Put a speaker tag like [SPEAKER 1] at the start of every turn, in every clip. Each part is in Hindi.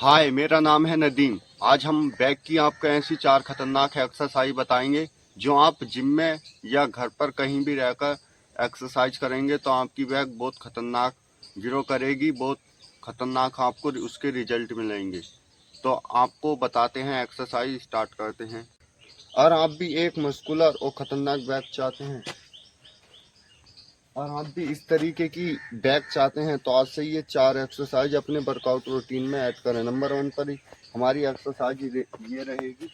[SPEAKER 1] हाय, मेरा नाम है नदीम। आज हम बैक की आपको ऐसी 4 खतरनाक एक्सरसाइज बताएंगे जो आप जिम में या घर पर कहीं भी रहकर एक्सरसाइज करेंगे तो आपकी बैक बहुत खतरनाक ग्रो करेगी, बहुत खतरनाक आपको उसके रिजल्ट मिलेंगे। तो आपको बताते हैं, एक्सरसाइज स्टार्ट करते हैं। और आप भी एक मस्कुलर और खतरनाक बैक चाहते हैं और आप भी इस तरीके की बैक चाहते हैं तो आज से ये 4 एक्सरसाइज अपने वर्कआउट रूटीन में ऐड करें। नंबर 1 पर ही हमारी एक्सरसाइज ये रहेगी।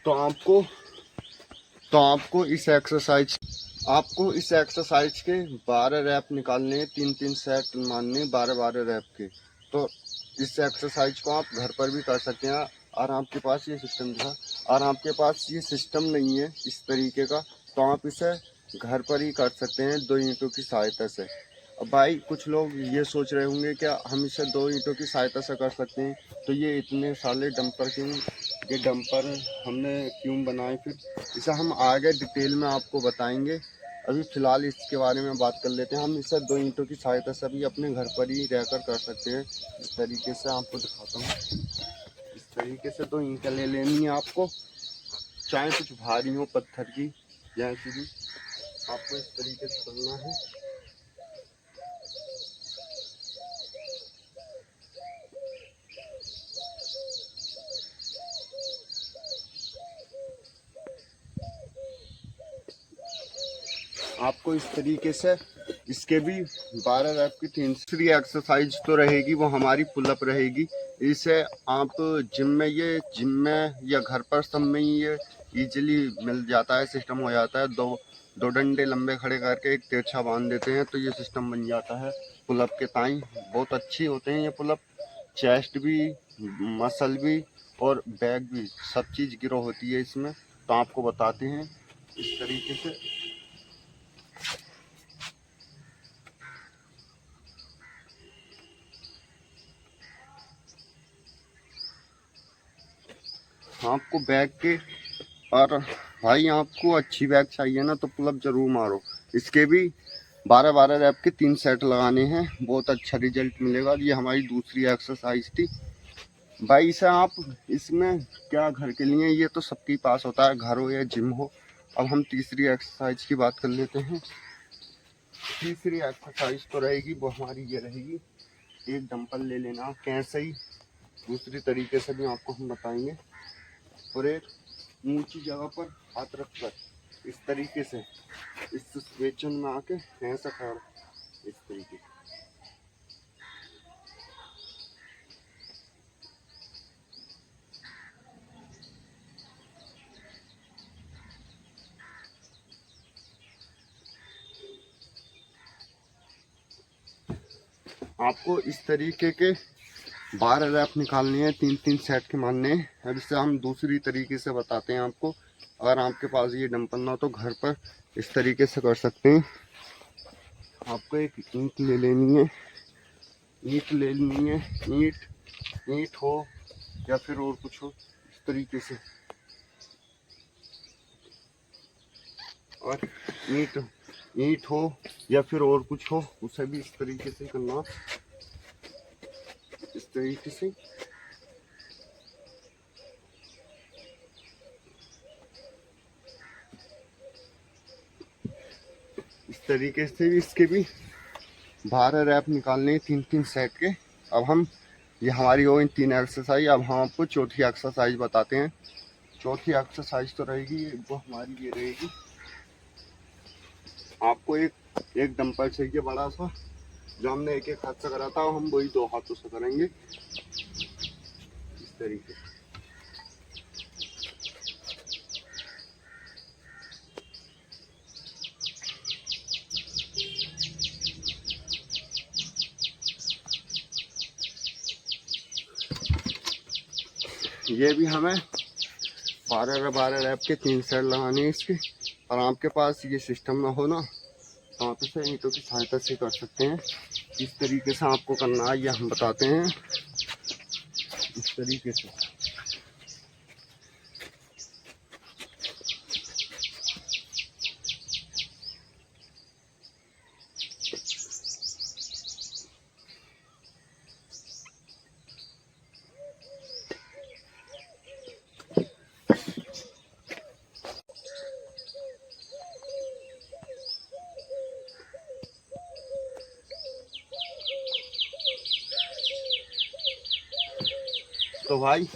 [SPEAKER 1] तो आपको तो आपको इस एक्सरसाइज के 12 रैप निकालने, 3-3 सेट मारने, 12-12 रैप के। तो इस एक्सरसाइज को आप घर पर भी कर सकते हैं। और आपके पास ये सिस्टम था और आपके पास ये सिस्टम नहीं है इस तरीके का, तो आप इसे घर पर ही कर सकते हैं 2 ईंटों की सहायता से। अब भाई, कुछ लोग ये सोच रहे होंगे क्या हम इसे 2 ईंटों की सहायता से कर सकते हैं, तो ये इतने साले डंपर क्यों, ये डंपर हमने क्यों बनाए? फिर इसे हम आगे डिटेल में आपको बताएंगे। अभी फ़िलहाल इसके बारे में बात कर लेते हैं। हम इसे 2 ईंटों की सहायता से भी अपने घर पर ही रहकर कर सकते हैं। इस तरीके से आपको दिखाता हूँ। इस तरीके से 2 ईंटें ले लेनी है आपको, चाहे कुछ भारी हो, पत्थर की जैसी भी, आपको इस तरीके से करना है। आपको इस तरीके से इसके भी 12 रैप की तीसरी एक्सरसाइज तो रहेगी, वो हमारी पुलअप रहेगी। इसे आप जिम में या घर पर सब में ही ये इजीली मिल जाता है, सिस्टम हो जाता है। दो डंडे लंबे खड़े करके एक तिरछा बांध देते हैं तो ये सिस्टम बन जाता है पुलअप के टाइम। बहुत अच्छी होते हैं ये पुलअप। चेस्ट भी, मसल भी और बैक भी, सब चीज़ ग्रो होती है इसमें। तो आपको बताते हैं इस तरीके से। आपको बैग के, और भाई आपको अच्छी बैग चाहिए ना तो पुलअप जरूर मारो। इसके भी 12-12 रैप के 3 सेट लगाने हैं, बहुत अच्छा रिजल्ट मिलेगा। ये हमारी दूसरी एक्सरसाइज थी भाई। इसे आप, इसमें क्या घर के लिए, ये तो सबके पास होता है, घर हो या जिम हो। अब हम तीसरी एक्सरसाइज की बात कर लेते हैं। तीसरी एक्सरसाइज तो रहेगी, वो हमारी ये रहेगी। एक डंपल ले लेना, कैसे ही दूसरी तरीके से भी आपको हम बताएंगे। और एक ऊंची जगह पर हाथ रख कर इस तरीके से इस सिचुएशन में आके ऐसा खड़ा, इस तरीके से। आपको इस तरीके के 12 रैप निकालने हैं, 3-3 सेट के मारने हैं। अब इससे हम दूसरी तरीके से बताते हैं आपको। अगर आपके पास ये डंपल ना हो तो घर पर इस तरीके से कर सकते हैं। आपको एक ईंट ले लेनी है, ईंट ले लेनी है। ईंट हो या फिर और कुछ हो, इस तरीके से। और ईंट ईंट हो या फिर और कुछ हो, उसे भी इस तरीके से करना, इस तरीके से। इस तरीके से इसके भी 12 रैप निकालने, 3-3 सेट के। अब हम, ये हमारी हो इन 3 एक्सरसाइज। अब हम आपको चौथी एक्सरसाइज बताते हैं। चौथी एक्सरसाइज तो रहेगी, वो हमारी ये रहेगी। आपको एक डंपर चाहिए बड़ा सा, जो हमने एक एक हाथ से करा था, हम वही 2 हाथों से करेंगे, इस तरीके से। ये भी हमें 12 रैप के 3 सेट लगाने हैं इसके। और आपके पास ये सिस्टम ना हो ना तो आप इसे ईंटों की सहायता से कर सकते हैं। इस तरीके से आपको करना है, ये हम बताते हैं इस तरीके से। तो भाई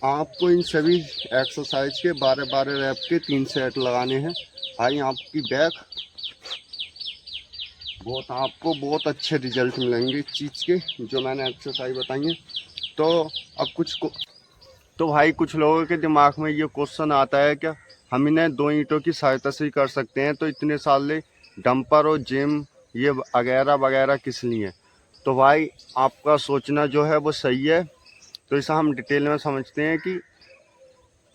[SPEAKER 1] आपको इन सभी एक्सरसाइज के 12-12 रैप के 3 सेट लगाने हैं। भाई आपकी बैक आपको बहुत अच्छे रिजल्ट मिलेंगे इस चीज़ के, जो मैंने एक्सरसाइज बताई है। तो अब तो भाई कुछ लोगों के दिमाग में ये क्वेश्चन आता है क्या हम इन्हें 2 ईंटों की सहायता से ही कर सकते हैं, तो इतने साल डंपर और जिम ये वगैरह वगैरह किस लिए? तो भाई आपका सोचना जो है वो सही है। तो इसे हम डिटेल में समझते हैं कि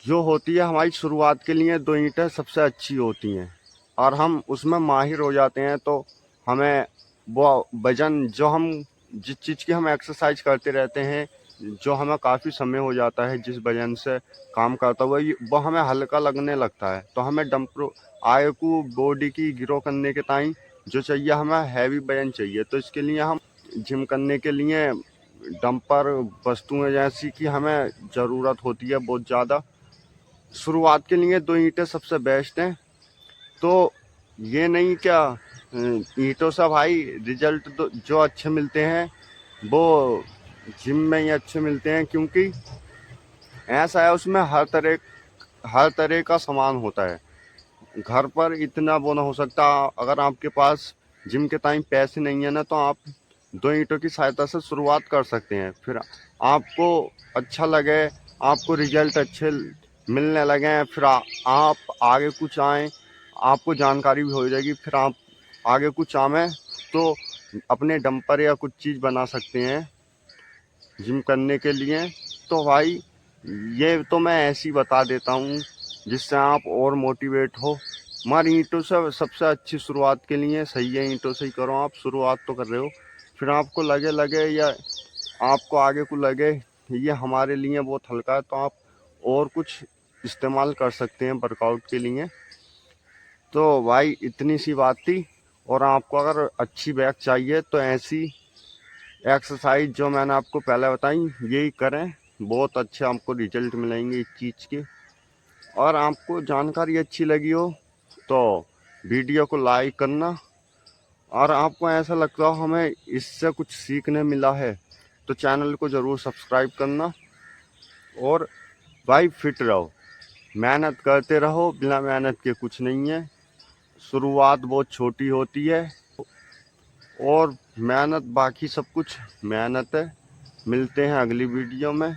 [SPEAKER 1] जो होती है हमारी शुरुआत के लिए 2 ईंटें सबसे अच्छी होती हैं, और हम उसमें माहिर हो जाते हैं। तो हमें वो वजन जो हम जिस चीज़ की हम एक्सरसाइज करते रहते हैं, जो हमें काफ़ी समय हो जाता है जिस वजन से काम करता हुआ, वो हमें हल्का लगने लगता है। तो हमें डंपर आगे को बॉडी की ग्रो करने के टाइम जो चाहिए, हमें हैवी वजन चाहिए। तो इसके लिए हम जिम करने के लिए डंपर वस्तुएं जैसी कि हमें ज़रूरत होती है बहुत ज़्यादा। शुरुआत के लिए 2 ईंटें सबसे बेस्ट हैं। तो ये नहीं क्या ईंटों से भाई रिजल्ट तो जो अच्छे मिलते हैं वो जिम में ही अच्छे मिलते हैं, क्योंकि ऐसा है उसमें हर तरह का सामान होता है। घर पर इतना वो ना हो सकता। अगर आपके पास जिम के टाइम पैसे नहीं है ना, तो आप 2 ईंटों की सहायता से शुरुआत कर सकते हैं। फिर आपको अच्छा लगे, आपको रिजल्ट अच्छे मिलने लगे, फिर आप आगे कुछ आएँ, आपको जानकारी भी हो जाएगी, फिर आप आगे कुछ आवें तो अपने डंपर या कुछ चीज़ बना सकते हैं जिम करने के लिए। तो भाई ये तो मैं ऐसे ही बता देता हूँ जिससे आप और मोटिवेट हो। हमारी ईंटों से सबसे अच्छी शुरुआत के लिए सही है, ईंटों से ही करो। आप शुरुआत तो कर रहे हो, फिर आपको लगे या आपको आगे को लगे ये हमारे लिए बहुत हल्का है, तो आप और कुछ इस्तेमाल कर सकते हैं वर्कआउट के लिए। तो भाई इतनी सी बात थी। और आपको अगर अच्छी बैक चाहिए तो ऐसी एक्सरसाइज जो मैंने आपको पहले बताई यही करें, बहुत अच्छे आपको रिजल्ट मिलेंगे इस चीज़ के। और आपको जानकारी अच्छी लगी हो तो वीडियो को लाइक करना, और आपको ऐसा लगता हो हमें इससे कुछ सीखने मिला है तो चैनल को ज़रूर सब्सक्राइब करना। और भाई फिट रहो, मेहनत करते रहो, बिना मेहनत के कुछ नहीं है। शुरुआत बहुत छोटी होती है और मेहनत बाकी सब कुछ मेहनत है। मिलते हैं अगली वीडियो में।